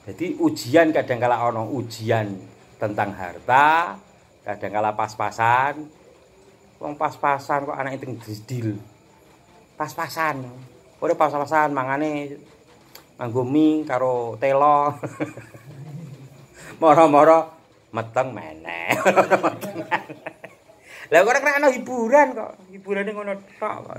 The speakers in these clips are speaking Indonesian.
Jadi ujian kadangkala ono ujian tentang harta, kadangkala pas-pasan. Wong pas-pasan kok anake teng didil. Pas-pasan. Ora pas-pasan mangane nganggo mie karo telo. Moro-moro meteng meneh. Lah kok ora ana hiburan kok. Hiburane ngono tok kok.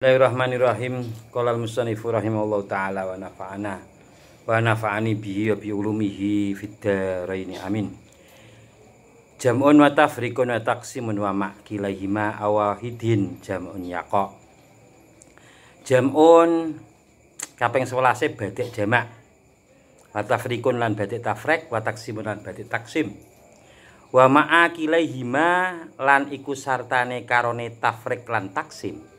Bismillahirrahmanirrahim. Qala al-musannifu rahimahullahu taala wa nafa'ani bihi wa bi ulumihi fid dharain amin. Jam'un wa tafriqun wa taqsimun wa ma'kilaihima awahidin jam'un yaqa. Jam'un kaping 11 batik jamak. Wa tafriqun lan batik tafriq wa taqsimun lan batik taqsim. Wa ma'kilaihima lan iku sartane karone tafriq lan taqsim.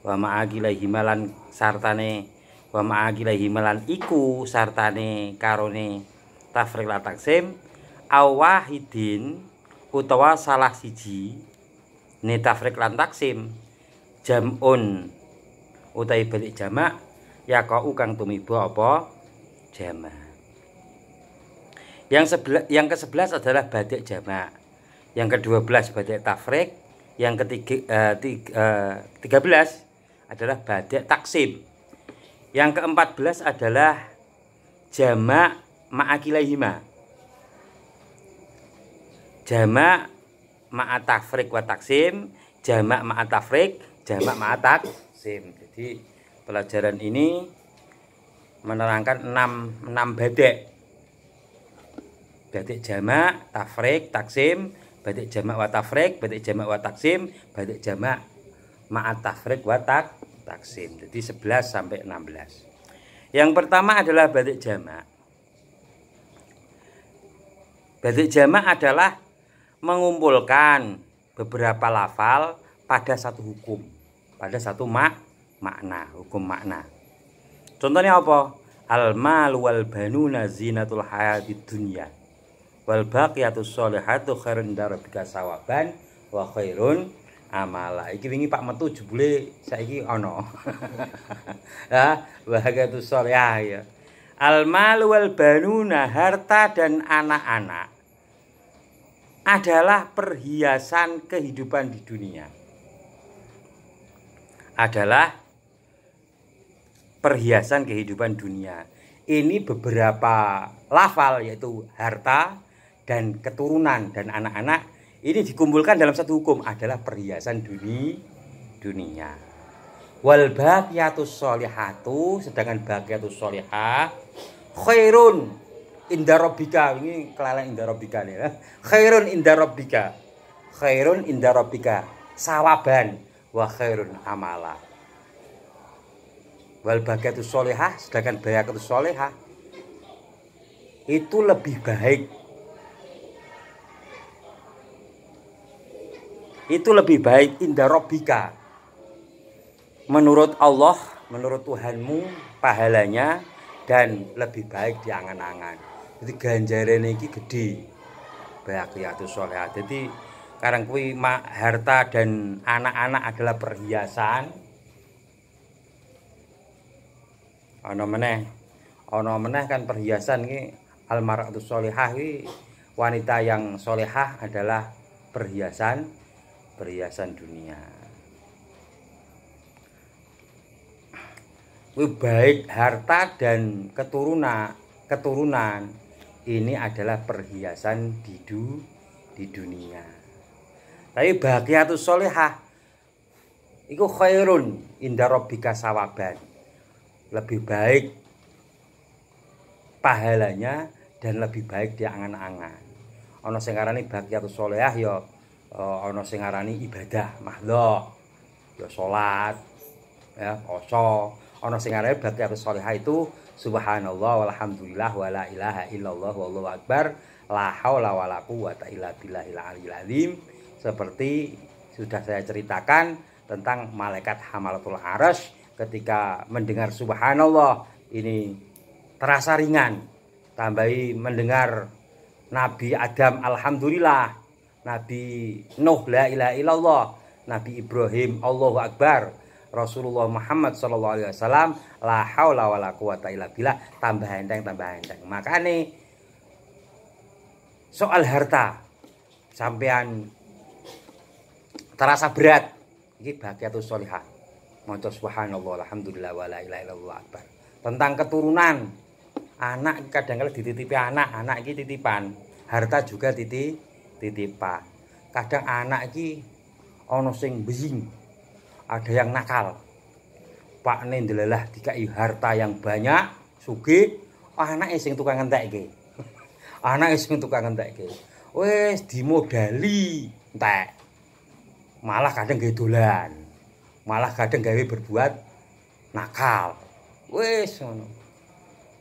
Wa ma'agilaihi lan sartane wa ma'agilaihi lan iku sartane karone tafriq lan taksim awahidin utawa salah siji ne tafriq lan taksim jam'un utawi balik jamak ya kau kang tumiba apa jamak. Yang ke-11 adalah badik jamak, yang ke-12 badik tafriq, yang ke-13 adalah badik taksim. Yang ke-14 adalah jamak ma'akilaihima. Jamak ma'a tafriq wa taksim, jamak ma'a tafriq, jamak ma'a taksim. Jadi pelajaran ini menerangkan 6 badik. Badik jamak, tafriq, taksim, badik jamak wa tafriq, badik jamak wa taksim, badik jamak ma'a tafriq wa taksim. Jadi 11 sampai 16. Yang pertama adalah badik jamak. Badik jamak adalah mengumpulkan beberapa lafal pada satu hukum, pada satu makna, hukum makna. Contohnya apa? Al-mal wal banuna zinatul hayatid dunya wal baqiyatus sholihatu khairun darabika sawaban wa khairun amala. Iki wingi Pak metu jebule saiki ana. Ya, bahagiatus sholihah ya. Al-mal wal banuna, harta dan anak-anak adalah perhiasan kehidupan di dunia. Adalah perhiasan kehidupan dunia. Ini beberapa lafal yaitu harta dan keturunan dan anak-anak ini dikumpulkan dalam satu hukum adalah perhiasan dunia. Wal baqiyatus sholihatu, sedangkan baqiyatus sholihah khairun inda rabbika. Ini kelalen inda rabbika ya. Khairun inda rabbika. Khairun inda rabbika sawaban wa khairun amala. Wal baqiyatus sholihah, sedangkan baqiyatus sholihah itu lebih baik. Itu lebih baik inda rabbika, menurut Allah, menurut Tuhanmu pahalanya dan lebih baik di angan-angan. Jadi ganjarane iki gede. Baqiyatus sholihah. Jadi karang kuwi harta dan anak-anak adalah perhiasan. Ana meneh kan perhiasan iki al-mar'atus sholihah iki wanita yang sholihah adalah perhiasan dunia. Baik harta dan keturunan ini adalah perhiasan di dunia. Tapi baqiyatus sholihah iku khairun inda rabbika sawaban. Lebih baik pahalanya dan lebih baik di angan-angan. Ana sing ngarani baqiyatus sholihah ya ana sing ngarani ibadah mahdhah ya salat ya poso. Ana sing ngarani baqiyatus sholihah itu subhanallah walhamdulillah wala ilaha illallah wallahu akbar la haula wala quwata illa billahil aliyil azim. Seperti sudah saya ceritakan tentang malaikat hamalatul arsy ketika mendengar subhanallah ini terasa ringan, tambahi mendengar Nabi Adam alhamdulillah, Nabi Nuh la ilaha illallah, Nabi Ibrahim Allahu Akbar, Rasulullah Muhammad sallallahu alaihi wasallam la haula wala quwata illa billah, tambah enteng. Makane soal harta sampean terasa berat, iki bagiatus sholihah. Maca subhanallah alhamdulillah wala ilaha illallah akbar. Tentang keturunan, anak kadang-kadang dititipi anak iki titipan, harta juga titipan. Kadang anak iki ana sing beying, ada yang nakal. Pakne ndelalah dikai harta yang banyak, sugih, anake sing tukang ngentekke. Anake sing tukang ngentekke. Wis dimodali entek. Malah kadang gawe dolan. Malah kadang gawe berbuat nakal. Wis ngono.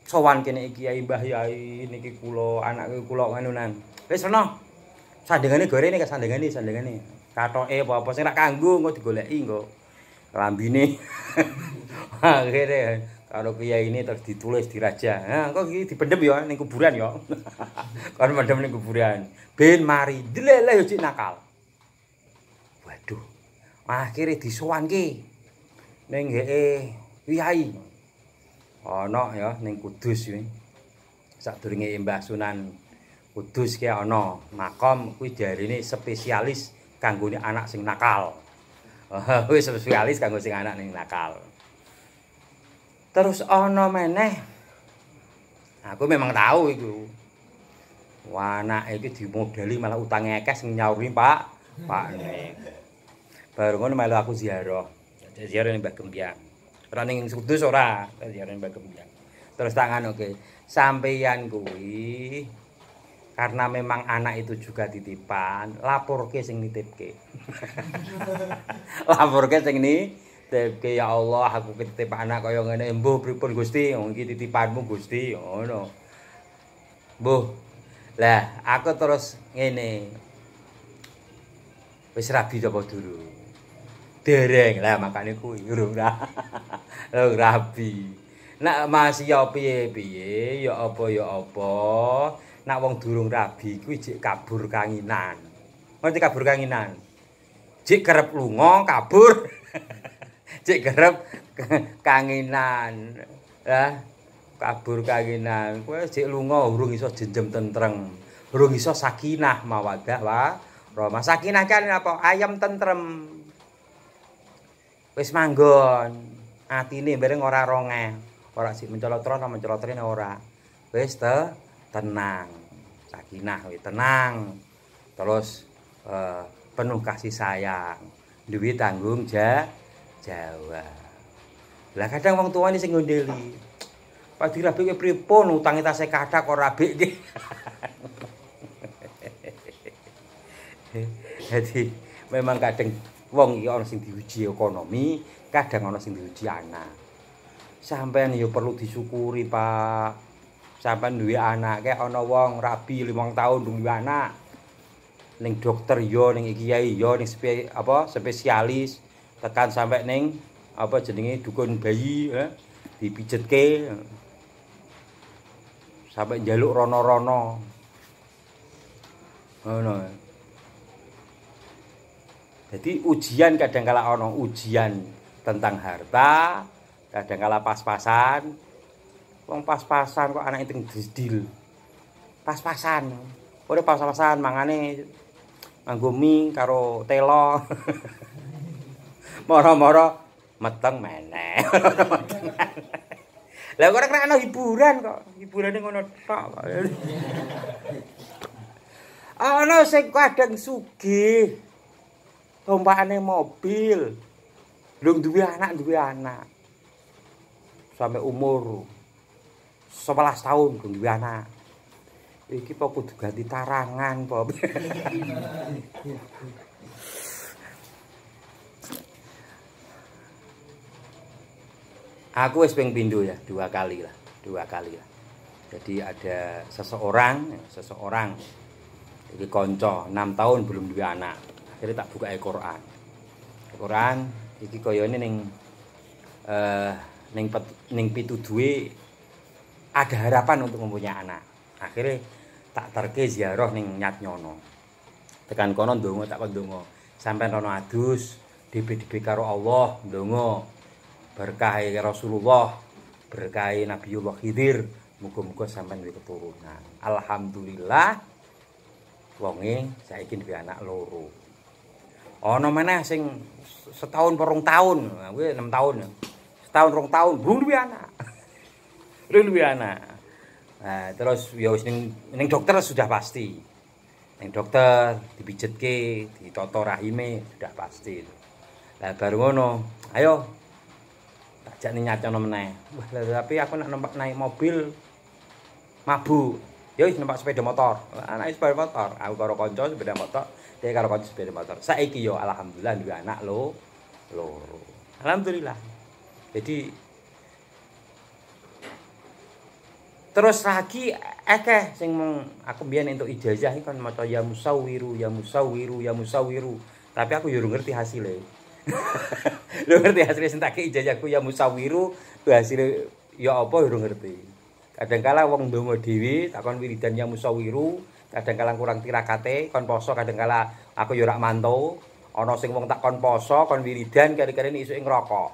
Sowan kene iki Kyai Mbah Yai niki kula anake kula nganunan. Wis ono. Sandengane gorene sandengane. Katoke apa-apa sing rak kanggo engko digoleki engko. Lambine. Akhire karo Kyai ini terus ditulis diraja. Nah, engko iki dipendhem ya ning kuburan ya. Kon pendhem ning kuburan. Ben mari delele yo cik nakal. Waduh. Akhire disowanke ning Kyai. Ana ya ning Kudus kuwi. Sadurunge Mbah Sunan Kudus ki ana makom kuwi jarine spesialis kanggone anak sing nakal. Wis spesialis kanggo sing anak ning nakal. Terus ana meneh. Aku memang tahu iku. Wah, anak iki dimodali malah utange akeh sing nyauri Pak ning. Baru ngono melu aku ziarah. Ziarah ning Mbah Gembyang. Ora ning Kudus ora, ziarah ning Mbah Gembyang. Terus tangan oke. Sampeyan kuwi karena memang anak itu juga titipan, laporke sing nitipke. Laporke sing nitipke, ya Allah aku titip anak kaya ngene, mbuh pripun Gusti? Iki titipanmu Gusti, ngono. Mbuh. Lah, aku terus ngene. Wis rabi apa durung? Dereng. Lah makane kuwi urung rabi. Nak masih ya piye-piye, ya apa. Nak wong durung rabi kuwi jek kabur kanginan. Ngerti kabur kanginan? Jek kerep lunga kabur. Jek kerep kanginan. Lah kabur kanginan. Kowe jek lunga urung iso jenjem tentrem. Urung iso sakinah mawaddah warahmah. Sakinah kan apa? Ayam tentrem. Wis manggon. Atine bareng ora rongeh. Ora sik mencolot-mencolot ora. Wis tenang. Sakinah wis tenang. Terus penuh kasih sayang. Duwe tanggung jawab. Lah kadang wong tuane sing ngondeli. Pak dirabi ki pripun utange tasih kathah kok rabik ki. Jadi memang kadang wong iki ana sing diuji ekonomi, kadang ana sing diuji anak. Sampeyan ya perlu disyukuri, Pak. Sampeyan duwe anak, kayak ana wong rabi 5 tahun duwe anak. Ning dokter ya, ning kiai ya, ning spesialis tekan sampai ning apa jenenge dukun bayi dipijetke. Sampai njaluk rono-rono. Ngono. Jadi ujian kadang-kala ana ujian tentang harta, kadang-kala pas-pasan. Wong pas-pasan kok anake teng didil. Pas-pasan. Ora pas-pasan mangane nganggo mie karo telo. Moro-moro meteng meneh. Lah kok ora ana hiburan kok. Hiburane ngono tok. Ana sing kadang sugih. Tumpakane mobil. Belum duwe anak. Sampai umur 11 tahun belum duwe anak. Iki kok kudu ganti tarangan, Bob. Aku wis ping pindho ya, 2 kali lah. Jadi ada seseorang iki kanca 6 tahun belum duwe anak. Akhirnya tak buka Al-Qur'an. Al-Qur'an iki kayane ning pituduhe ada harapan untuk mempunyai anak. Akhirnya tak terke ziarah ning Nyat Nyono. Tekan kono ndonga tak kon ndonga. Sampeyan rono adus DB-DB karo Allah, ndonga berkah Rasulullah, berkah Nabiullah Khidir, muga-muga sampeyan duwe keturunan. Alhamdulillah wonge saiki duwe anak loro. Ana meneh sing setahun porong tahun, kuwi 6 tahun. Setahun rong tahun belum duwe anak. Belum duwe anak. Nah, terus ya wis ning dokter sudah pasti. Ning dokter dipijetke, ditoto rahime sudah pasti. Lah baru ngono, ayo tak ning nyacono meneh. Wah, tapi aku nak numpak naik mobil mabuk. Ya wis numpak sepeda motor. Anak sepeda motor, aku karo kanca sepeda motor, dia karo kanca sepeda motor. Saiki yo alhamdulillah duwe anak loro. Alhamdulillah. Jadi terus lagi akeh sing aku mbiyen entuk ijazah iki kan maca ya musawwiru ya musawwiru ya musawwiru. Tapi aku yo ngerti hasilnya. Lho ngerti hasilnya sing tak ijazahku ya musawwiru, hasilnya ya apa yo ngerti. Kadang-kala wong ndonga dhewe takon wiridan ya musawwiru, kadang-kala kurang tirakate kon poso, kadang-kala aku yo ora mantau. Ana sing wong tak kon poso, kon wiridan kare-kare isuke ngrokok.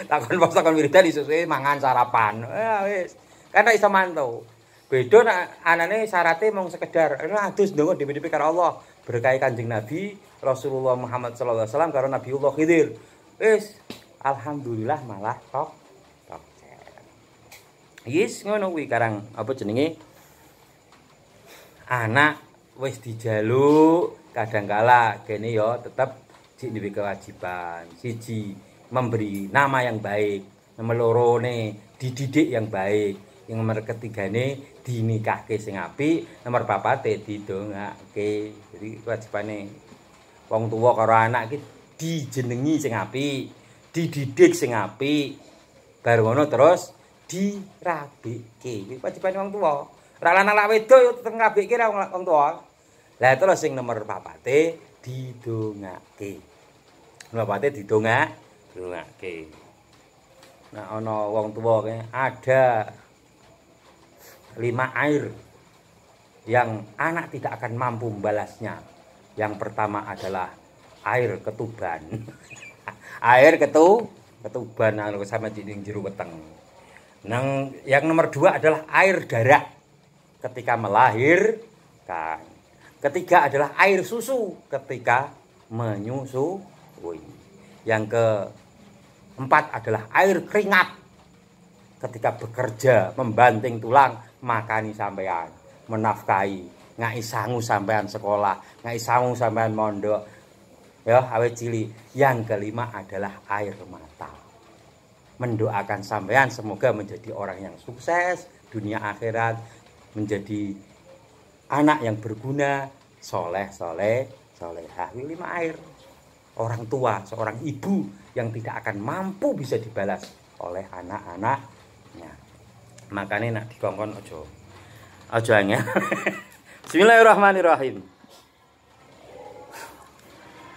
Tak kon poso kon wiridan isuke mangan sarapan. Wis. Kan iso mantau. Beda nek anane syaraté mung sekedar adus ndonga dhewe-dhewe karo Allah, berkah Kanjeng Nabi Rasulullah Muhammad sallallahu alaihi wasallam karo Nabiullah Khidir. Wis, alhamdulillah malah tok. Yes, ngono kuwi karang apa jenenge? Anak wis dijaluk, kadangkala kene ya tetep jek duwe kewajiban. Siji, memberi nama yang baik. Nomor lorone dididik yang baik. Yang nomor ketigane dinikahke sing apik, nomor papate didongake. Jadi kewajibane wong tuwa karo anak iki dijenengi sing apik, dididik sing apik. Bar ngono terus dirabike. Iki kewajibane wong tuwa. Ora lanang lak wedok yo tetep ngabike wong tuwa. Lah terus sing nomor papate didongake. Nomor papate didongake. Nah ana wong tuwa ada 5 air yang anak tidak akan mampu membalasnya. Yang pertama adalah air ketuban. Air ketuban sama ning jero weteng. Yang nomor 2 adalah air darah ketika melahirkan. Ketiga adalah air susu ketika menyusui. Yang keempat adalah air keringat ketika bekerja, membanting tulang, makani sampean, menafkahi, ngai sangu sampean sekolah, ngai sangu sampean mondok. Ya, awet cili. Yang kelima adalah air mata. Mendoakan sampean semoga menjadi orang yang sukses dunia akhirat, menjadi anak yang berguna, solehah. 5 air. Orang tua, seorang ibu yang tidak akan mampu bisa dibalas oleh anak-anaknya. Makanya nak dikongkon ojo angel. Bismillahirrahmanirrahim.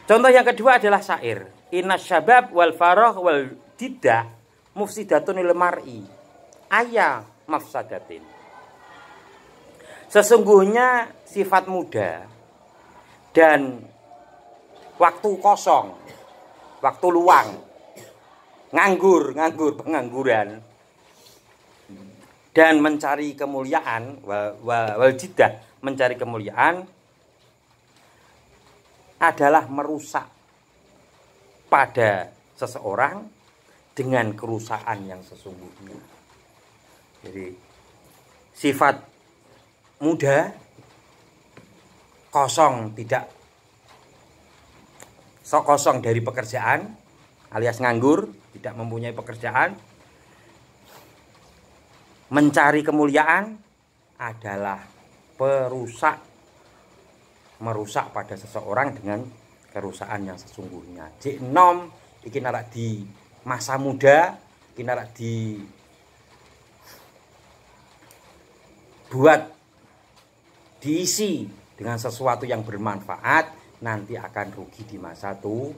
Contoh yang kedua adalah syair. Inna syabab wal farah wal diddah mufsidatun lil mar'i ayya mafsadatin. Sesungguhnya sifat muda dan waktu kosong, waktu luang, nganggur, pengangguran, dan mencari kemuliaan, wal jiddah, mencari kemuliaan adalah merusak pada seseorang dengan kerusakan yang sesungguhnya. Jadi sifat muda kosong, tidak kosong dari pekerjaan alias nganggur, tidak mempunyai pekerjaan, mencari kemuliaan adalah merusak pada seseorang dengan kerusakan yang sesungguhnya. Jek nom iki narak di masa muda, iki narak di buat diisi dengan sesuatu yang bermanfaat, nanti akan rugi di masa tua.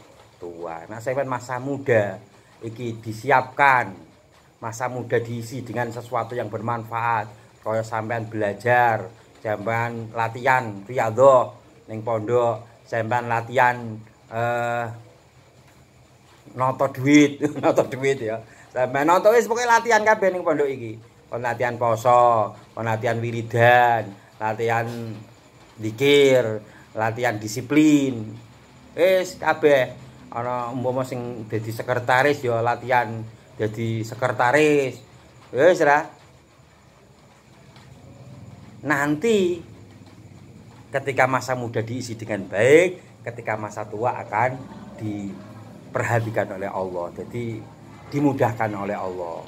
Nah, saya masa muda iki disiapkan masa muda diisi dengan sesuatu yang bermanfaat, kaya sampean belajar, sampean latihan riyadhah ning pondok, sampean latihan noto duit, noto duit ya. Sampean noto wis pokoke latihan kabeh ning pondok iki. Kon latihan poso, kon latihan wiridan, latihan zikir, latihan disiplin. Wis kabeh ana umpama sing dadi sekretaris ya latihan jadi sekretaris. Wis ra. Nanti ketika masa muda diisi dengan baik, ketika masa tua akan diperhatikan oleh Allah. Jadi dimudahkan oleh Allah.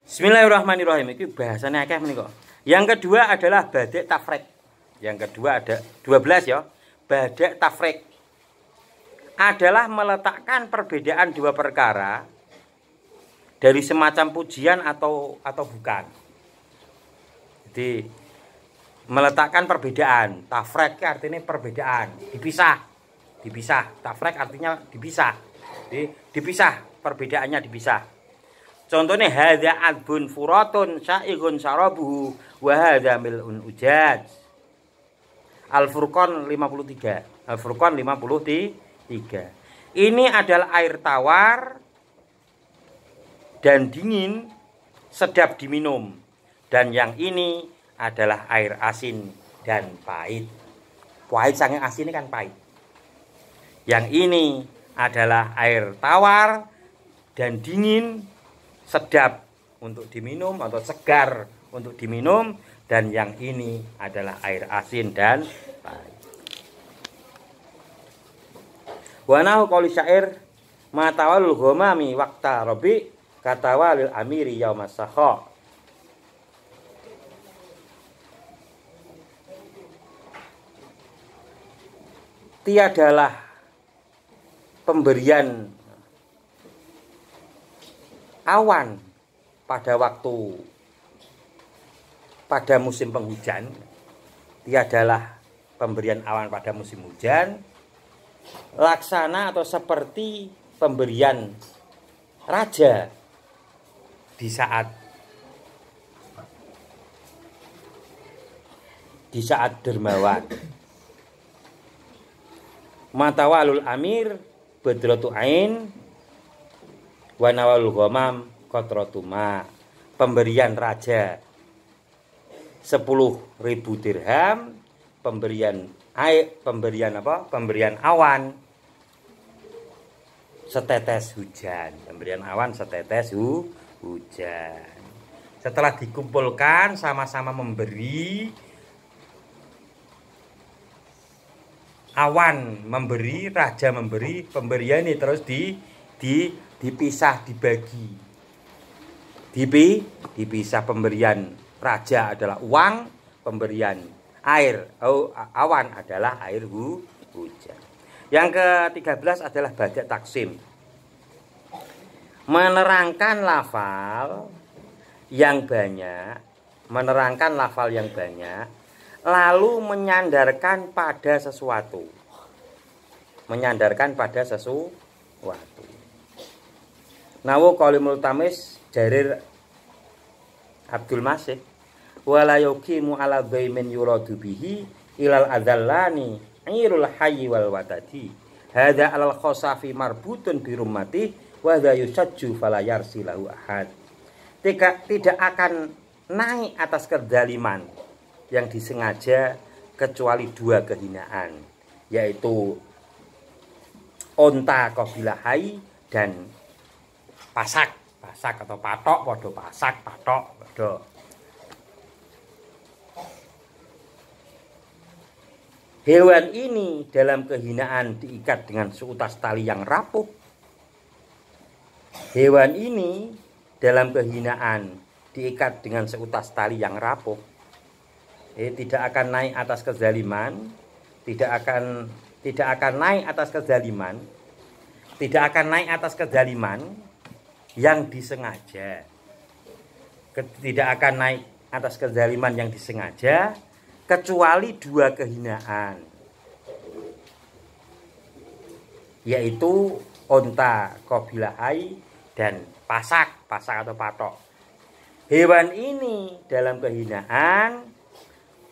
Bismillahirrahmanirrahim. Iki bahasane akeh menika. Yang kedua adalah badek tafrek. Yang kedua ada 12 ya. Badek tafrek adalah meletakkan perbedaan dua perkara dari semacam pujian atau bukan. Jadi meletakkan perbedaan. Tafrek artinya perbedaan, dipisah. Tafrek artinya dipisah. Jadi dipisah, perbedaannya dipisah. Contohnya hadza adbun furatun sya'igun syarabuhu wa hadza mil'un ujaj. Al-Furqan 53. Al-Furqan 53. Ini adalah air tawar dan dingin, sedap diminum. Dan yang ini adalah air asin dan pahit. Pahit saking asin ini kan pahit. Yang ini adalah air tawar dan dingin, sedap untuk diminum atau segar untuk diminum. Dan yang ini adalah air asin dan pahit. Wa nahu qauli syair matawalul ghamami waqta rabi katawalil amiri yaumas sakha. Tiadalah pemberian awan pada musim penghujan, tiadalah pemberian awan pada musim hujan laksana atau seperti pemberian raja di saat dermawan. Matawalul amir badratu ain wa nawalul ghamam qatratu ma. Pemberian raja 10.000 dirham, pemberian awan setetes hujan. Pemberian awan setetes hujan. Setelah dikumpulkan sama-sama memberi, awan memberi, raja memberi, pemberian ini terus dipisah, dibagi. Dipisah. Pemberian raja adalah uang, pemberian awan adalah air hujan. Yang ke-13 adalah badek taksim. Menerangkan lafal yang banyak, lalu menyandarkan pada sesuatu. Nawu qalimul tamis Jarir Abdul Masih wala yuqimu ala dhaimin yuradu bihi ilal adzallani irul hayyi wal watadi hadza alal khosafi marbutun bi rummati wa dha yusajju fala yarsilahu ahad. Tidak akan naik atas kezaliman yang disengaja kecuali dua kehinaan, yaitu onta qabilah hayy dan pasak atau patok podo pasak patok podo. Hewan ini dalam kehinaan diikat dengan seutas tali yang rapuh. Hewan ini dalam kehinaan diikat dengan seutas tali yang rapuh. Tidak akan naik atas kezaliman, tidak akan naik atas kezaliman yang disengaja. Tidak akan naik atas kezaliman yang disengaja kecuali dua kehinaan, yaitu onta qabilah hayy dan pasak pasak atau patok. Hewan ini dalam kehinaan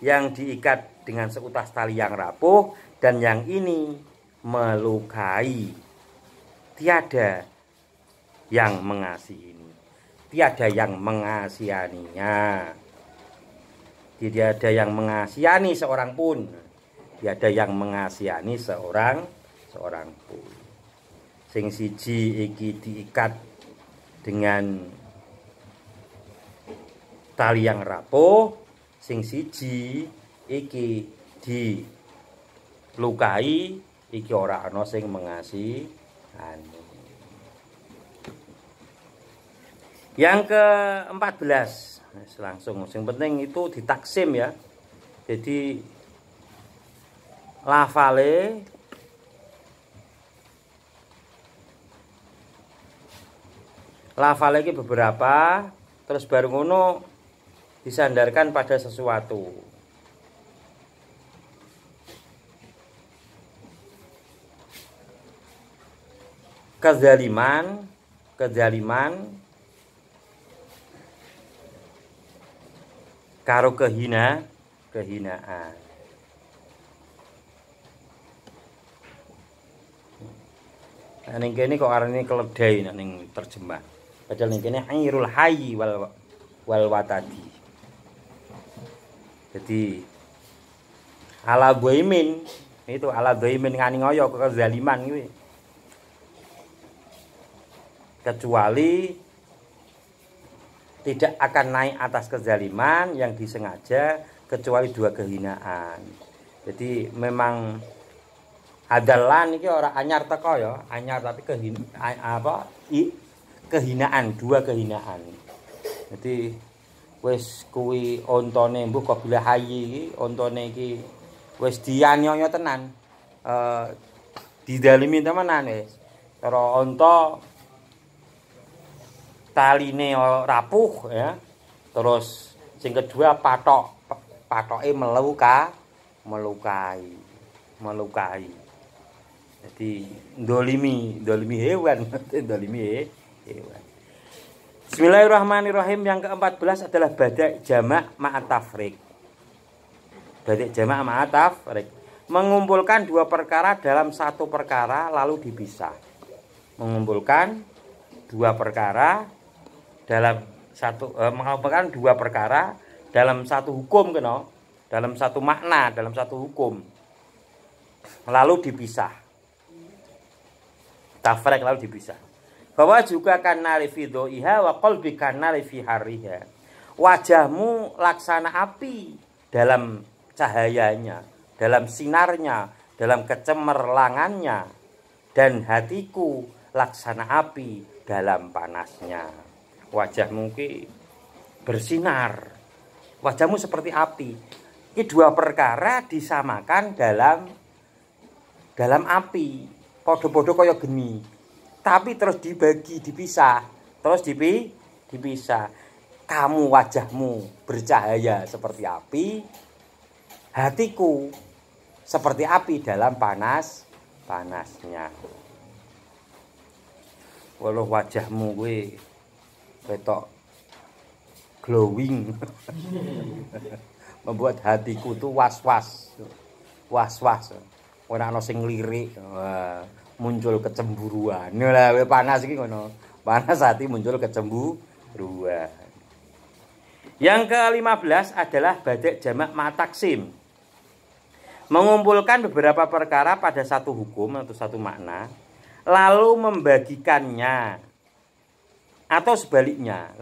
yang diikat dengan seutas tali yang rapuh dan yang ini melukai. Tiada yang mengasihi ini. Tiada yang mengasihaninya. Tidak ada yang mengasihani seorang pun. Tiada yang mengasihani seorang pun. Sing siji iki diikat dengan tali yang rapuh, sing siji iki dilukai, iki ora ana sing mengasihani. Yang ke-14, langsung yang penting itu ditaksim ya. Jadi lafale iki beberapa, terus baru ngono disandarkan pada sesuatu. Kezaliman karo kehinaan. Nah ning kene kok arane keledai ning terjemah. Padahal ning kene airul hayy wal watadi. Jadi ala dhaimin itu ala dhaimin ngani ngoyo kezaliman kuwi. Kecuali tidak akan naik atas kezaliman yang disengaja kecuali dua kehinaan. Jadi memang adalan iki ora anyar teko ya, anyar tapi kehinaan, dua kehinaan. Jadi wis kuwi ontone mbuh kok bila hayi iki ontone iki wis dianyonyo tenan. Didalimi temenan wis. Cara onta taline rapuh ya. Terus sing kedua patoke melukai. Jadi dolimi hewan, dolimi hewan. Bismillahirrahmanirrahim. Yang ke-14 adalah badak jamak ma'at tafriq. Badak jamak ma'at tafriq mengumpulkan dua perkara dalam satu perkara lalu dipisah. Mengumpulkan dua perkara mengumpulkan dua perkara dalam satu hukum kena, dalam satu makna, dalam satu hukum. Lalu dipisah. Tafriq lalu dipisah. Bahwa juga kana li fi dhaiha wa qalbi kana li fi harriha. Wajahmu laksana api dalam cahayanya, dalam sinarnya, dalam kecemerlangannya, dan hatiku laksana api dalam panasnya. Wajahmu ki bersinar. Wajahmu seperti api. Ini dua perkara disamakan dalam api. Podo-podo kaya geni. Tapi terus dibagi, dipisah. Terus dipisah. Kamu wajahmu bercahaya seperti api. Hatiku seperti api dalam panasnya. Walau wajahmu gue ketok glowing. Membuat hatiku tuh was-was. Ora ana sing ngelirik. Muncul kecemburuan. Lah panas iki ngono. Panas hati muncul kecemburuan. Yang ke-15 adalah badak jamak ma'taksim. Mengumpulkan beberapa perkara pada satu hukum atau satu makna, lalu membagikannya atau sebaliknya,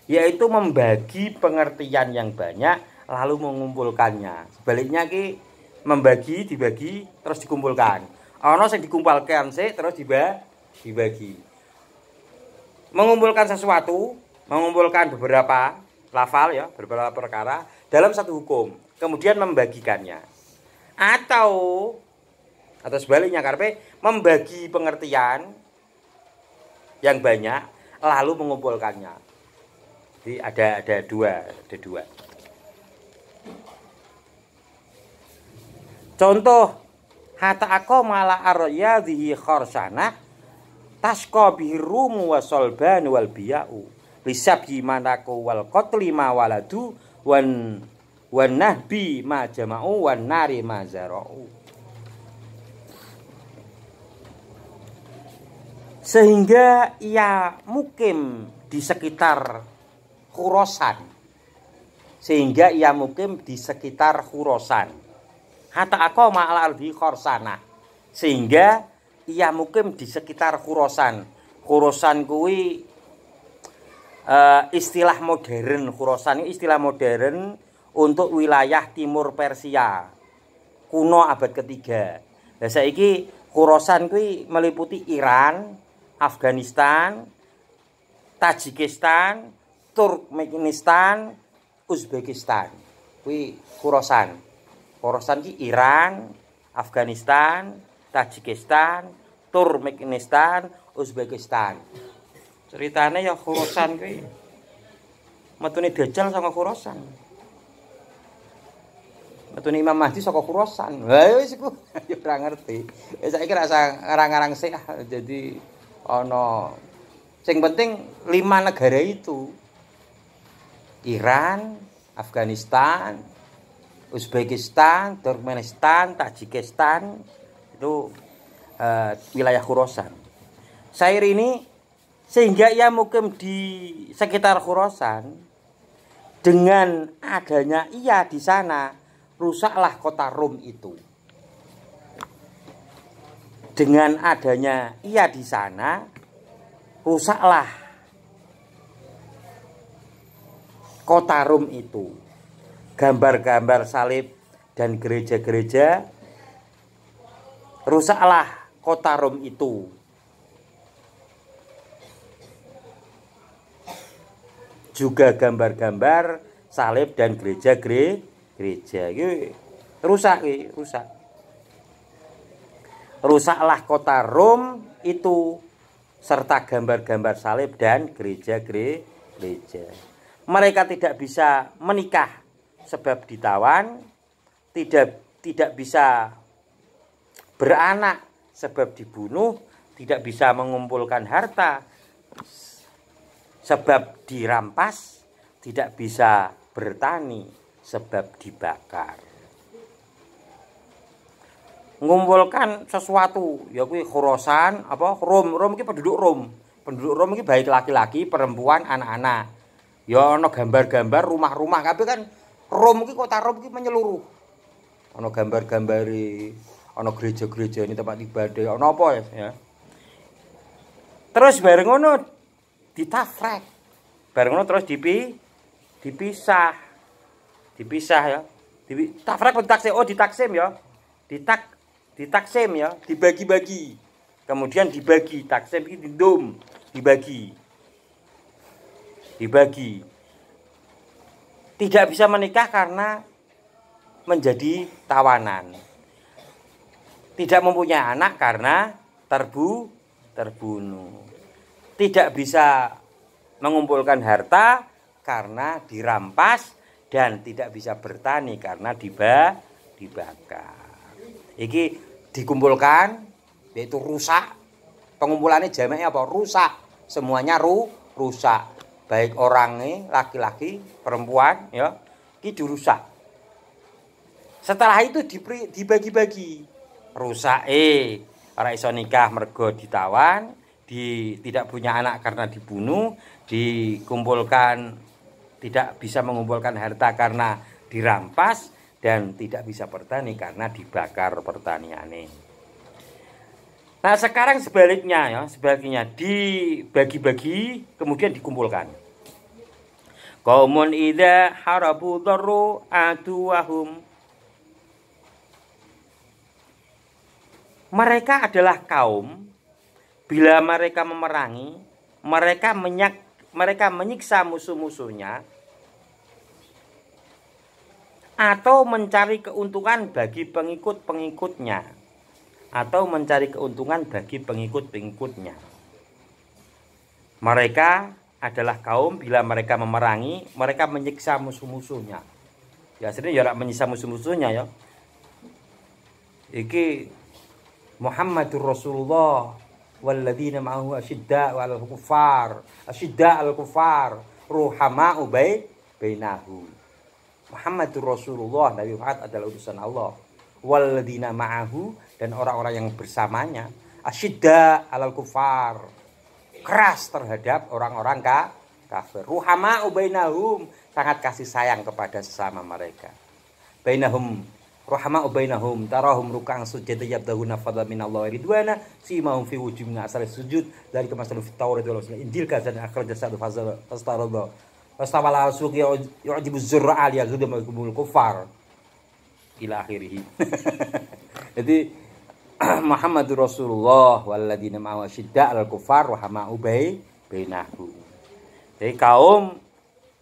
yaitu membagi pengertian yang banyak lalu mengumpulkannya. Sebaliknya ki membagi, dibagi, terus dikumpulkan. Ana sing dikumpulkan sik terus dibagi. Mengumpulkan sesuatu, mengumpulkan beberapa lafal ya, beberapa perkara dalam satu hukum, kemudian membagikannya. Atau sebaliknya karepe membagi pengertian yang banyak lalu mengumpulkannya. Jadi ada dua. Contoh hatta aku mala aryadhi kharsana tasqa bihirumu wasolban wal biya'u lisabyi manaku wal qatli ma waladu wan nahbi ma jama'u wan nari ma zara'u. Sehingga ia mukim di sekitar Khurasan. Sehingga ia mukim di sekitar Khurasan. Hatta aqama ala ardi Khorsana. Sehingga ia mukim di sekitar Khurasan. Khurasan kuwi istilah modern. Khurasan ini istilah modern untuk wilayah timur Persia kuno abad ketiga. Nah saiki Khurasan kuwi meliputi Iran, Afghanistan, Tajikistan, Turkmenistan, Uzbekistan. Kuwi Khurasan. Khurasan ki Iran, Afghanistan, Tajikistan, Turkmenistan, Uzbekistan. Ceritane ya Khurasan kuwi metune Dajjal saka Khurasan. Metune Imam Mahdi saka Khurasan. Lah wis iku ya ora ngerti. Saiki rasa ngarang-ngarang sih jadi ana sing penting 5 negara itu. Iran, Afghanistan, Uzbekistan, Turkmenistan, Tajikistan itu wilayah Khurasan. Syair ini sehingga ia mukim di sekitar Khurasan, dengan adanya ia di sana rusaklah kota Rum itu. Dengan adanya ia di sana rusaklah kota Rum itu. Gambar-gambar salib dan gereja-gereja, rusaklah kota Rum itu. Juga gambar-gambar salib dan gereja rusak. Rusaklah kota Rom itu serta gambar-gambar salib dan gereja. Mereka tidak bisa menikah sebab ditawan, tidak bisa beranak sebab dibunuh, tidak bisa mengumpulkan harta sebab dirampas, tidak bisa bertani sebab dibakar. Ngumpulkan sesuatu ya kuwi Khurasan apa Rom iki penduduk Rom. Penduduk Rom iki baik laki-laki, perempuan, anak-anak. Ya ana gambar-gambar rumah-rumah kabeh kan Rom iki kota Rom iki menyeluruh. Ana gambar-gambare, ana gereja-gereja ini tempat ibadah, ana apa ya. Terus bareng ngono ditafrek. Bareng ngono terus dipisah ya. Ditafrek ditaksim, ditaksim ya. Ditaksim ya, dibagi-bagi. Kemudian dibagi, taksim iki dindum, dibagi. Tidak bisa menikah karena menjadi tawanan. Tidak mempunyai anak karena terbunuh. Tidak bisa mengumpulkan harta karena dirampas dan tidak bisa bertani karena dibakar. Iki dikumpulkan yaitu rusak. Pengumpulannya jamaknya apa? Rusak. Semuanya rusak. Baik orangnya laki-laki, perempuan ya, iki dirusak. Setelah itu dibagi-bagi. Rusak ora iso nikah mergo ditawan, tidak punya anak karena dibunuh, dikumpulkan tidak bisa mengumpulkan harta karena dirampas dan tidak bisa bertani karena dibakar pertaniannya. Nah sekarang sebaliknya dibagi-bagi kemudian dikumpulkan. Qaumun idza harabu darru aduwahum. Mereka adalah kaum bila mereka memerangi, mereka menyiksa musuh-musuhnya atau mencari keuntungan bagi pengikut-pengikutnya. Mereka adalah kaum bila mereka memerangi, mereka menyiksa musuh-musuhnya. Ya aslinya ya menyiksa musuh-musuhnya ya. Iki Muhammadur Rasulullah walladzina ma'ahu asyidda 'alal kufar ruhama'u bainahum. Muhammadur Rasulullah, Nabi Muhammad adalah utusan Allah. Walladzina ma'ahu, dan orang-orang yang bersamanya, asyidda 'alal kufar, keras terhadap orang-orang kafir. Ruhama'u bainahum, sangat kasih sayang kepada sesama mereka. Bainahum Rahma'u bainahum tarahum ruk'an sujud yabtaguna fadlan minallahi ridwana simahum fi wujuhihim asal sujud dari kemasan fit Taurat wal Injil kazan akhraj sa'd fastarada fastawala suq yu'jibu zurra'a yaghdumul kufar ila akhirih. Jadi Muhammadur Rasulullah walladzina ma'ahu asyidda 'alal kufar rahma'u bainahum. Jadi kaum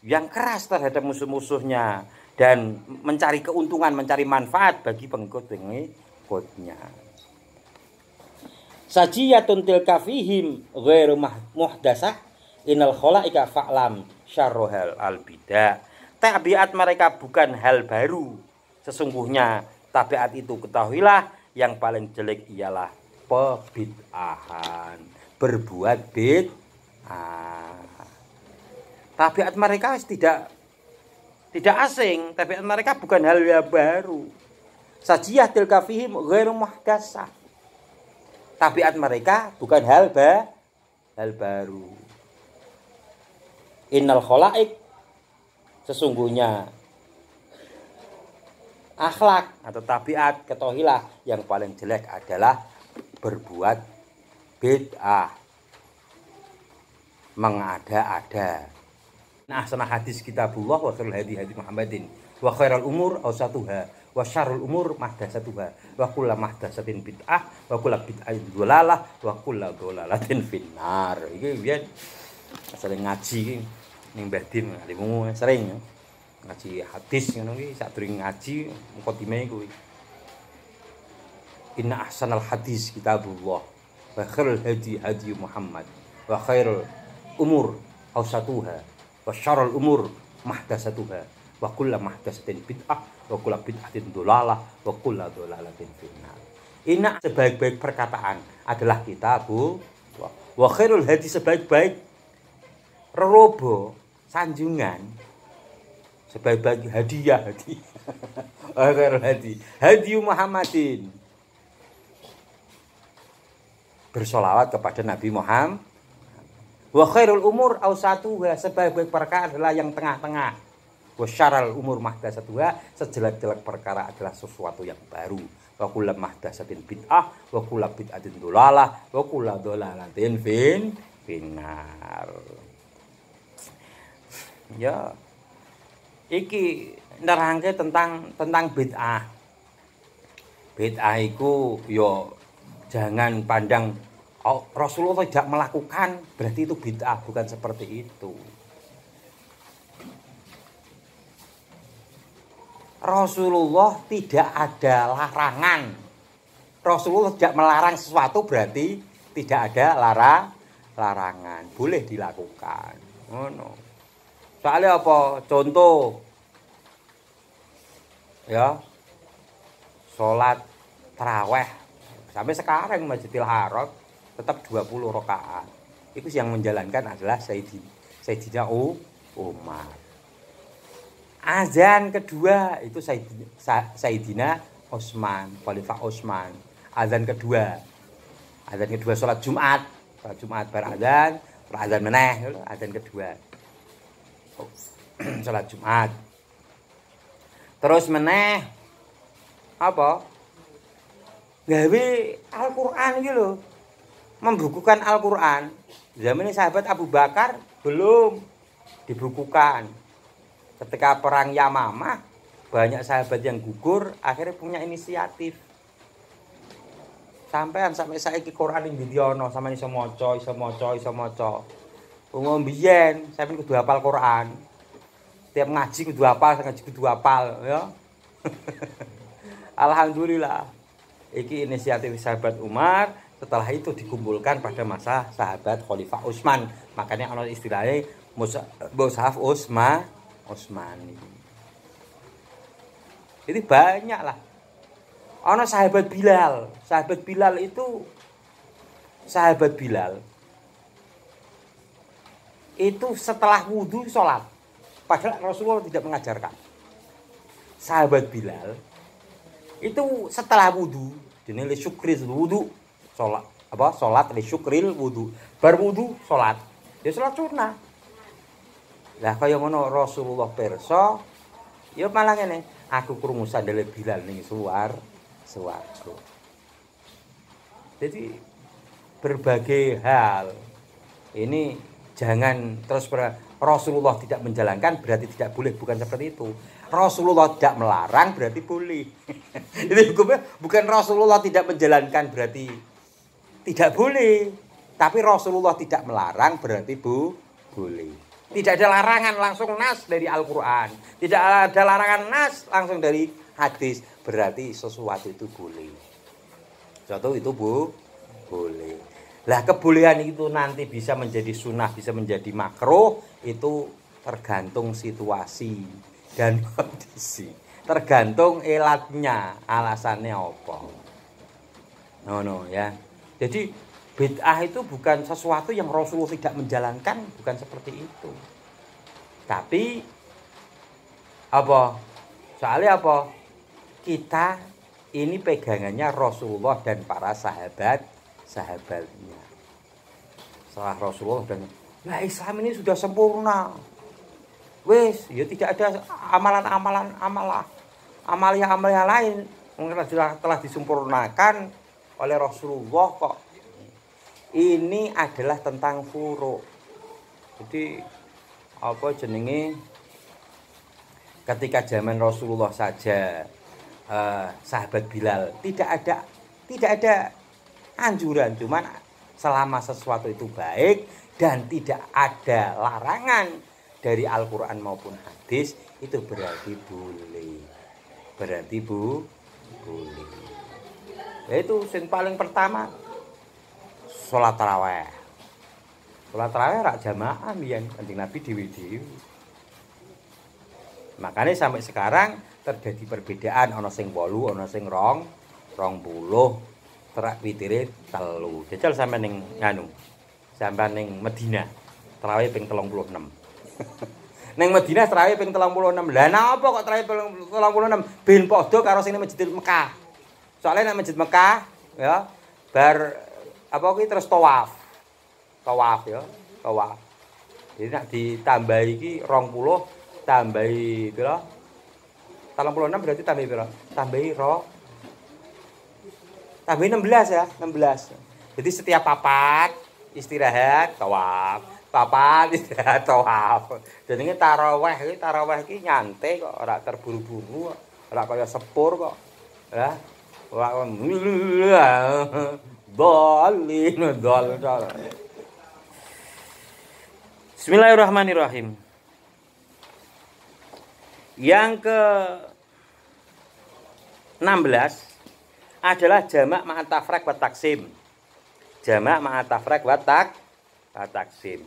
yang keras terhadap musuh-musuhnya dan mencari keuntungan, mencari manfaat bagi pengikut-pengikutnya. Sajiyatun tilka fihim ghairu muhdasah innal khalaika fa'lam syarruhal albidah. Tabiat mereka bukan hal baru. Sesungguhnya tabiat itu ketahuilah yang paling jelek ialah pebid'ahan, berbuat bid'ah. Tabiat mereka tidak asing, tabiat mereka bukan hal yang baru. Sajiyah tilka fihim ghairu muhdasah. Tabiat mereka bukan hal baru. Innal khalaik, sesungguhnya akhlak atau tabiat ketahuilah yang paling jelek adalah berbuat bid'ah, mengada-ada. Nah, sana hadis kitabullah wa khairul hadi hadi Muhammadin wa khairul umur awsatuha wa syarrul umur mahdatsatuha wa kullu mahdatsatin bid'ah wa kullu bid'atin dhalalah wa kullu dhalalatin finnar. Iki biyen sering ngaji ning Mbah Din alimu sering ngaji hadis ngono iki sadurunge ngaji mukadimah kuwi. Inna ahsanal hadis kitabullah wa khairul hadi hadi Muhammad wa khairul umur awsatuha wa syarrul umur mahdatsatuha wa kullu mahdatsatin bid'ah wa kullu bid'atin dhalalah wa kullu dhalalatin finnar. Inna sebaik-baik perkataan adalah kitabullah wa khairul hadi sebaik-baik rerobo sanjungan, sebaik-baik hadiah wa khairul hadi Muhammadin, bersolawat kepada Nabi Muhammad. Wa khairul umur awsatuha, sebaik-baik perkara adalah yang tengah-tengah. Wa syarrul umur mahdatsatuha, sejelek-jelek perkara adalah sesuatu yang baru. Wa kullu mahdatsatin bid'ah wa kullu bid'atin dhalalah wa kullu dhalalatin finnar. Ya, iki nerangke tentang bid'ah. Bid'ah iku yo jangan pandang Rasulullah tidak melakukan berarti itu bid'ah, bukan seperti itu. Rasulullah tidak ada larangan. Rasulullah tidak melarang sesuatu berarti tidak ada larangan. Boleh dilakukan. Ngono. Soalnya apa? Contoh ya. Salat tarawih sampai sekarang Masjidil Haram tetap 20 rakaat. Itu yang menjalankan adalah Sayyidina Umar. Azan kedua itu Sayyidina Utsman, Khalifah Utsman. Azan kedua salat Jumat. Salat Jumat berazan, berazan meneh, azan kedua. Salat Jumat. Terus meneh apa? Gawe Al-Qur'an iki lho. Membukukan Al-Quran. Zaman sahabat Abu Bakar belum dibukukan. Ketika perang Yamamah, banyak sahabat yang gugur, akhirnya punya inisiatif. Sampai saiki Quran ing Bidyono, sampeyan iso maca. Wong mbiyen sampeyan kudu hafal Quran. Tiap ngaji kudu hafal, ya. Alhamdulillah. Iki inisiatif sahabat Umar. Setelah itu dikumpulkan pada masa sahabat Khalifah Utsman. Makanya ana istilahnya Mushaf Utsmani. Jadi banyak lah. Ana sahabat Bilal. Sahabat Bilal itu sahabat Bilal itu setelah wudhu sholat. Padahal Rasulullah tidak mengajarkan. Sahabat Bilal itu setelah wudhu, jadi li syukril wudhu sholat, sholat li syukril wudhu, bar wudhu sholat, ya sholat sunnah. Lah kaya ngono Rasulullah pirsa, ya malah ngene, aku krungu sandale Bilal ning swarga. Jadi berbagai hal ini jangan terus Rasulullah tidak menjalankan berarti tidak boleh, bukan seperti itu. Rasulullah tidak melarang berarti boleh. Itu hukumnya bukan Rasulullah tidak menjalankan berarti tidak boleh, tapi Rasulullah tidak melarang berarti boleh. Tidak ada larangan langsung nas dari Al-Qur'an, tidak ada larangan nas langsung dari hadis, berarti sesuatu itu boleh. Sesuatu itu boleh. Lah kebolehan itu nanti bisa menjadi sunnah, bisa menjadi makruh, itu tergantung situasi dan kondisi. Tergantung elatnya, alasannya apa. No ya. Jadi bid'ah itu bukan sesuatu yang Rasulullah tidak menjalankan, bukan seperti itu. Tapi apa? Soalnya apa? Kita ini pegangannya Rasulullah dan para sahabatnya. Setelah Rasulullah dan Islam ini sudah sempurna. Wes, ya tidak ada amalia lain yang telah disempurnakan oleh Rasulullah kok. Ini adalah tentang furu'. Jadi apa jenenge, ketika zaman Rasulullah saja sahabat Bilal tidak ada anjuran, cuman selama sesuatu itu baik dan tidak ada larangan dari Al-Qur'an maupun hadis, itu berarti boleh. Berarti boleh. Yaitu yang paling pertama sholat tarawih. Sholat tarawih rak jamaah mbiyen Kanjeng Nabi dhewe-dhewe. Makanya sampai sekarang terjadi perbedaan, ana sing 8, ana sing 20, terak witire 3. Jajal sampe ning sampe ning Madinah tarawih ping 36. Ning Madinah tarawih ping 36. Lah napa kok tarawih ping 36 ben padha karo sing ning Masjid Mekah. Soalnya ning Masjid Mekah ya bar apa kuwi terus tawaf ya, tawaf. Jadi nek ditambah iki 20 tambahi pira? 36 berarti tambahi pira? Tambahi 16 ya, 16. Jadi setiap papat istirahat tawaf, papat istirahat tawaf. Jenenge tarawih iki nyantai kok, ora terburu-buru kok, ora kaya sepur kok. Ya. Ora Dol. Bismillahirrahmanirrahim. Yang ke-16 adalah jamak ma'at tafrek wa taksim. Jamak ma'at tafrek wa taksim.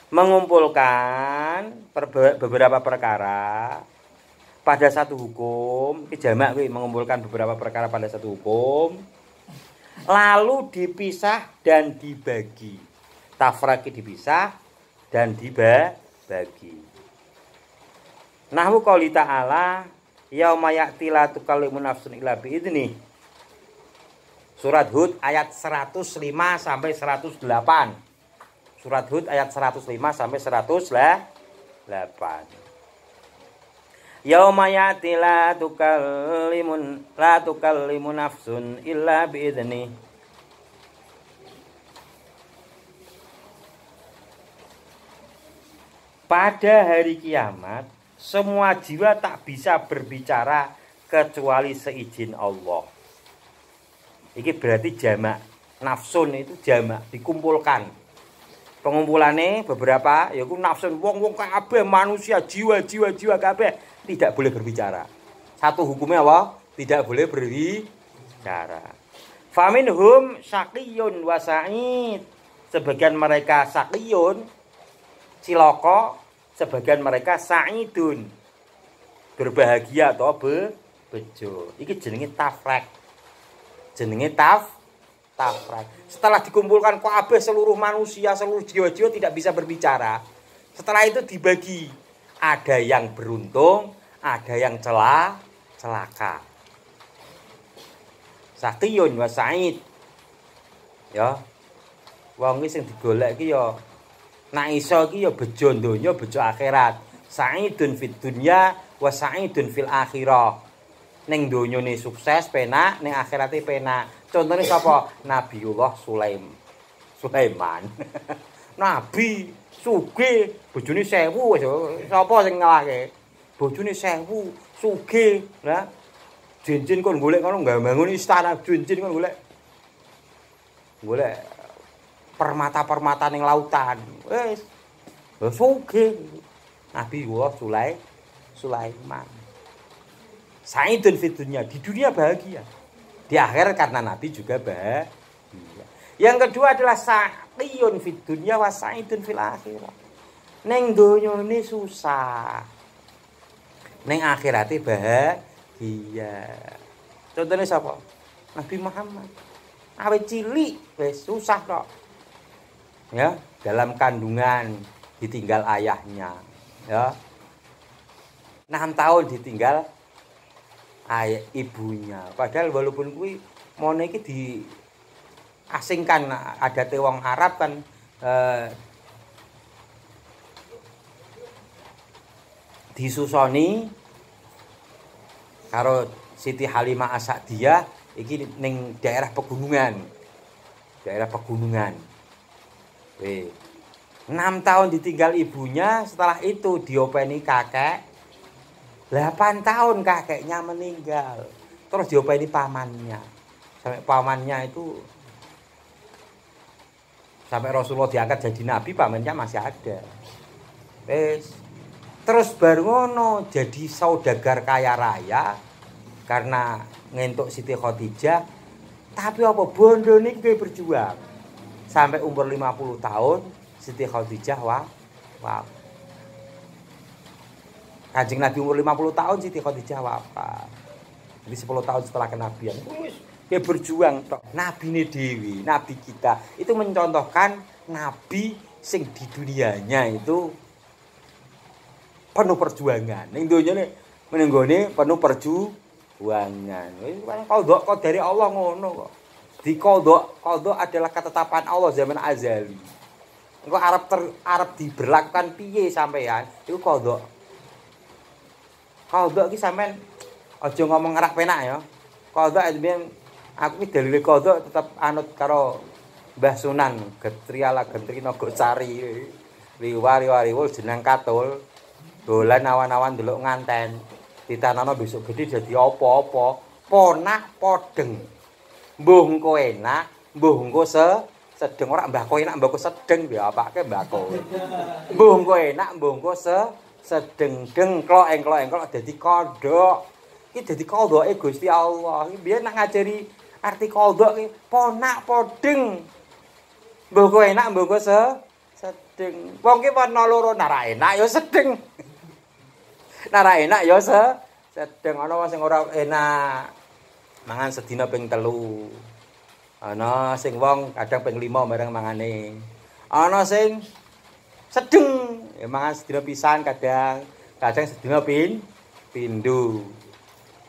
Mengumpulkan beberapa perkara pada satu hukum. Jamak kuwi mengumpulkan beberapa perkara pada satu hukum, lalu dipisah dan dibagi. Tafraki dipisah dan dibagi. Nahwu qouli ta'ala yauma ya'ti la tukallimu nafsun illa bi'idznih. Surat Hud ayat 105 sampai 108. Surat Hud ayat 105 sampai 108. Yauma ya'ti la tukallimu nafsun illa bi'idznih. Pada hari kiamat, semua jiwa tak bisa berbicara kecuali seizin Allah. Ini berarti jamak. Nafsun itu jamak, dikumpulkan. Pengumpulannya beberapa, yaitu nafsun, wong kabeh manusia, jiwa kabeh tidak boleh berbicara. Satu hukumnya apa? Tidak boleh berbicara. Faminhum syaqiyun wa sa'id. Sebagian mereka syaqiyun, cilaka, sebagian mereka sa'idun, berbahagia atau bejo. Iki jenenge tafrek. Jenenge tafrek. Setelah dikumpulkan kabeh seluruh manusia, seluruh jiwa-jiwa tidak bisa berbicara. Setelah itu dibagi. Ada yang beruntung, ada yang celaka. Saqiyun wa sa'id. Ya. Wong iki sing digolek iki ya nek iso iki ya bejo donya, bejo akhirat. Sa'idun fid dunya wa sa'idun fil akhirah. Ning donyane sukses penak, ning akhirate penak. Contone sapa? Nabiullah Sulaiman. Nabi sugih, bojone 1000 wis sapa sing ngalahke? Bojone 1000, sugih. Lah jin-jin kon golek kono nggambangun istana jin-jin kon golek. Golek permata-permata ning lautan. Wis. Lah sugih. Nabiullah Sulaiman. Sa'idun fid dunya, di dunia bahagia. Di akhir karena Nabi juga bahagia. Yang kedua adalah sa'iyun fid dunya wa sa'idun fil akhirah. Ning donya ini susah. Ning akhirate bahagia. Contohnya siapa? Nabi Muhammad. Awet cilik wis susah kok. Ya, dalam kandungan ditinggal ayahnya, ya. 6 tahun ditinggal ayah ibunya. Padahal walaupun kuwi mone iki diasingkan adate wong Arab kan disusoni karo Siti Halimah As-Sa'diyah iki ning daerah pegunungan. Daerah pegunungan. 6 tahun ditinggal ibunya, setelah itu diopeni kakek. 8 tahun kakeknya meninggal. Terus diopeni pamannya. Sampai pamannya itu sampai Rasulullah diangkat jadi nabi, pamannya masih ada. Terus baru ngono jadi saudagar kaya raya karena ngentuk Siti Khadijah. Tapi apa bondone iki berjuang. Sampai umur 50 tahun Siti Khadijah wafat. Kanjeng Nabi umur 50 tahun Siti Khadijah wafat. Jadi 10 tahun setelah kenabian. Dia berjuang tok. Nabi ini dewi, nabi kita itu mencontohkan nabi sing di dunianya itu penuh perjuangan. Ning donyane menenggone penuh perjuangan. Wis kok dari Allah ngono kok. Di qadha adalah ketetapan Allah zaman azali. Engko arep diberlakukan piye sampean? Iku qadha. Qadha iki sampean aja ngomong ngerak penak ya. Qadha ben aku iki dalile qadha tetep anut karo Mbah Sunan Getriala Gentri Nagosari. Liwari jeneng katul. Dolan awan-awan ndelok nganten. Ditanana besok gede jadi apa-apa. Ponak podeng. Mbuh engko enak, mbuh engko sedeng ora mbah kowe enak mbah kowe sedeng ya apake mbah kowe. Mbuh engko enak, mbuh engko sedeng-deng klok dadi kodhok. Iki dadi kodhoke Gusti Allah. Iki biyen nak ngajari arti kodhok iki ponak podeng. Mbuh kowe enak, mbuh kowe sedeng. Wong ki warna loro nara enak ya sedeng. Nara enak ya sedeng ana sing ora enak. Mangan sedina ping 3. Ana sing wong kadang ping 5 bareng mangane. Ana sing sedeng, ya mangan sedina pisan kadang sedina pindho.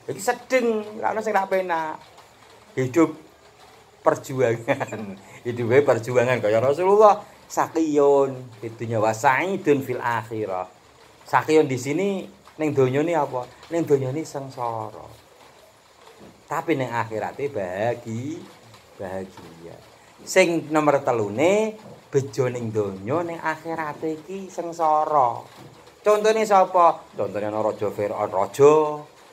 Iki sedeng, ora ana sing ra penak. Hidup perjuangan. Hidupe perjuangan kaya Rasulullah saqiyun fitunya wa sa'idun fil akhirah. Saqiyun di sini ning donyane apa? Ning donyane sengsara. Tapi ning akhirate bahagia. Sing nomor 3 bejo ning donya ning akhirate iki sengsara. Contone sapa? Contone ana raja Firaun raja.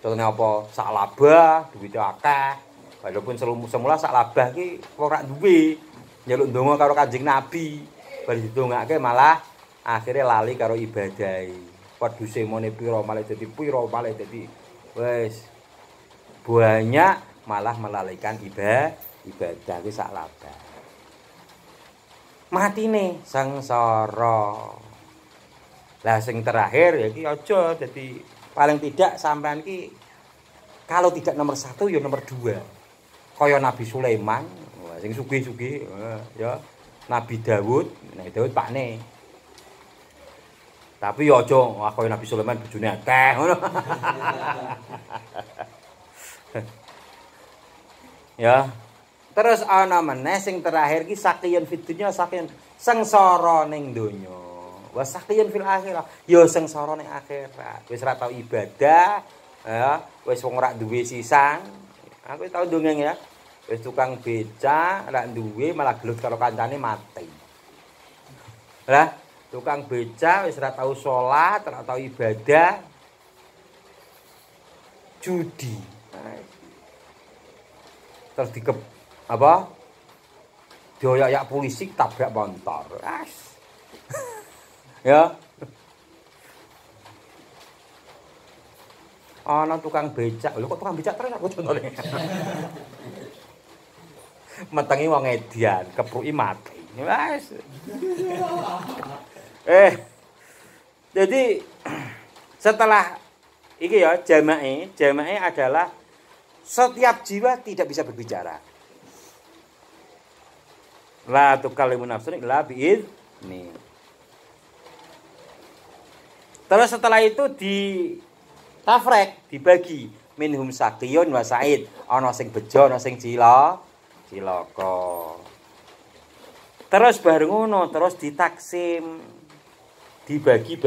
Contone apa? Saklabah, duwite akeh. Walaupun semula saklabah iki ora duwe. Njaluk ndonga karo Kanjeng Nabi. Bar didongake malah akhire lali karo ibadahe. Wedhuse mone pira malah dadi pira malah dadi wis banyak malah melalaikan ibadah ki saklabah. Matine sengsara. Lah sing terakhir ya iki aja dadi paling tidak sampean ki kalau tidak nomor 1 ya nomor 2. Kaya Nabi Sulaiman, sing sugih-sugih ya Nabi Daud pakne. Tapi ya aja kaya Nabi Sulaiman bojone akeh ngono. Ya. Terus ana meneh sing terakhir ki sakiyun fid dunya sakiyun sengsara ning donya. Wa sakiyun fil akhirah. Ya sengsara ning akhirat. Wis ora tau ibadah, ya, wis wong ora duwe sisang. Aku tau dongeng ya. Wis tukang becak, ora duwe malah gelut karo kancane mati. Lah, tukang becak wis ora tau salat, ora tau ibadah. Judi. Terus dioyak-yak polisi tabrak motor. Ya. Ana tukang becak. Lho kok tukang becak terus aku contone. Metengi wong edian, kepruki mati. Wes. Jadi setelah iki ya jamae adalah setiap jiwa tidak bisa berbicara. La tukallimu nafsun illa bi'izni. Terus setelah itu tafrek, dibagi minhum sakiyun wa sa'id. Ana sing bejo, ana sing cilaka. Terus bareng ngono, terus ditaksim. Dibagi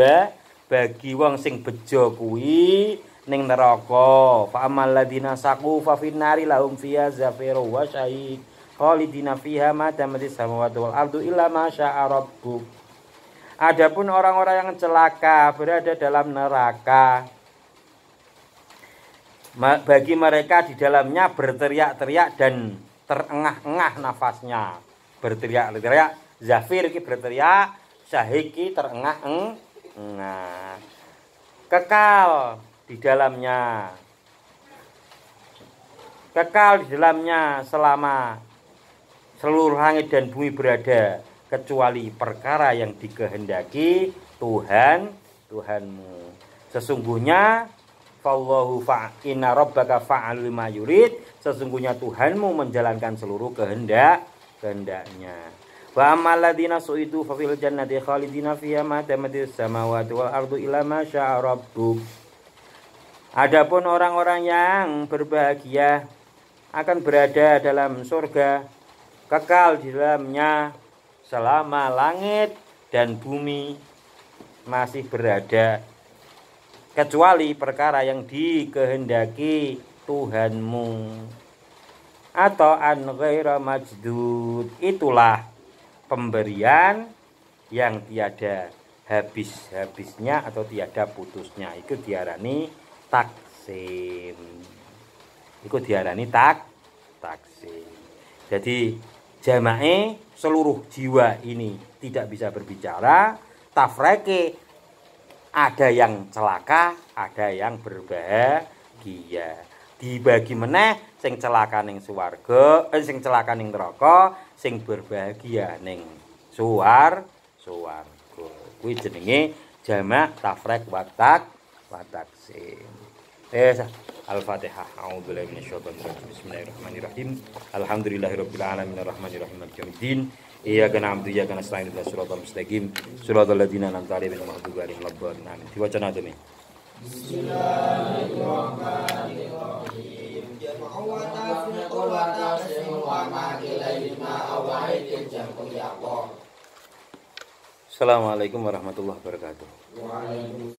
bagi wong sing bejo kuwi ning neraka. Fa amal ladina saqu fa finnari lahum fiha zafiru wa syahid. Khalidina fiha ma damatis samawati wal ardu illa ma syaa rabbuk. Adapun orang-orang yang celaka berada dalam neraka, bagi mereka di dalamnya berteriak-teriak dan terengah-engah nafasnya. Berteriak-teriak, zafir ki berteriak, syahid ki terengah-engah. Kekal di dalamnya selama seluruh langit dan bumi berada, kecuali perkara yang dikehendaki Tuhanmu. Sesungguhnya fallahu inna rabbaka fa'alul lima yurid, sesungguhnya Tuhanmu menjalankan seluruh kehendaknya. Wa ammal ladzina su'idu fa fil jannati khalidina fiha ma damatis samawati wal ardu illa ma syaa rabbuk. Adapun orang-orang yang berbahagia akan berada dalam surga, kekal di dalamnya selama langit dan bumi masih berada, kecuali perkara yang dikehendaki Tuhanmu. Atau an ghaira majdud, itulah pemberian yang tiada habis-habisnya atau tiada putusnya. Itu diarani taksim. Taksim. Jadi jamae seluruh jiwa ini tidak bisa berbicara. Tafreke, ada yang celaka, ada yang berbahagia. Dibagi meneh sing celaka ning swarga, sing celaka ning neraka, sing berbahagia ning swarga. Kuwi jenenge jamak tafrek wa taksim. Al-Fatihah. A'udzubillahi minasyaitonir rajim. Bismillahirrahmanirrahim. Alhamdulillahirabbil alamin arrahmanir rahim maliki yaumiddin. Iyyaka na'budu wa iyyaka nasta'in ihdinas siratal mustaqim. Shiratal ladzina an'amta 'alaihim ghairil maghdubi 'alaihim waladdallin. Diwacana dene. Bismillahirrahmanirrahim. Assalamualaikum warahmatullahi wabarakatuh.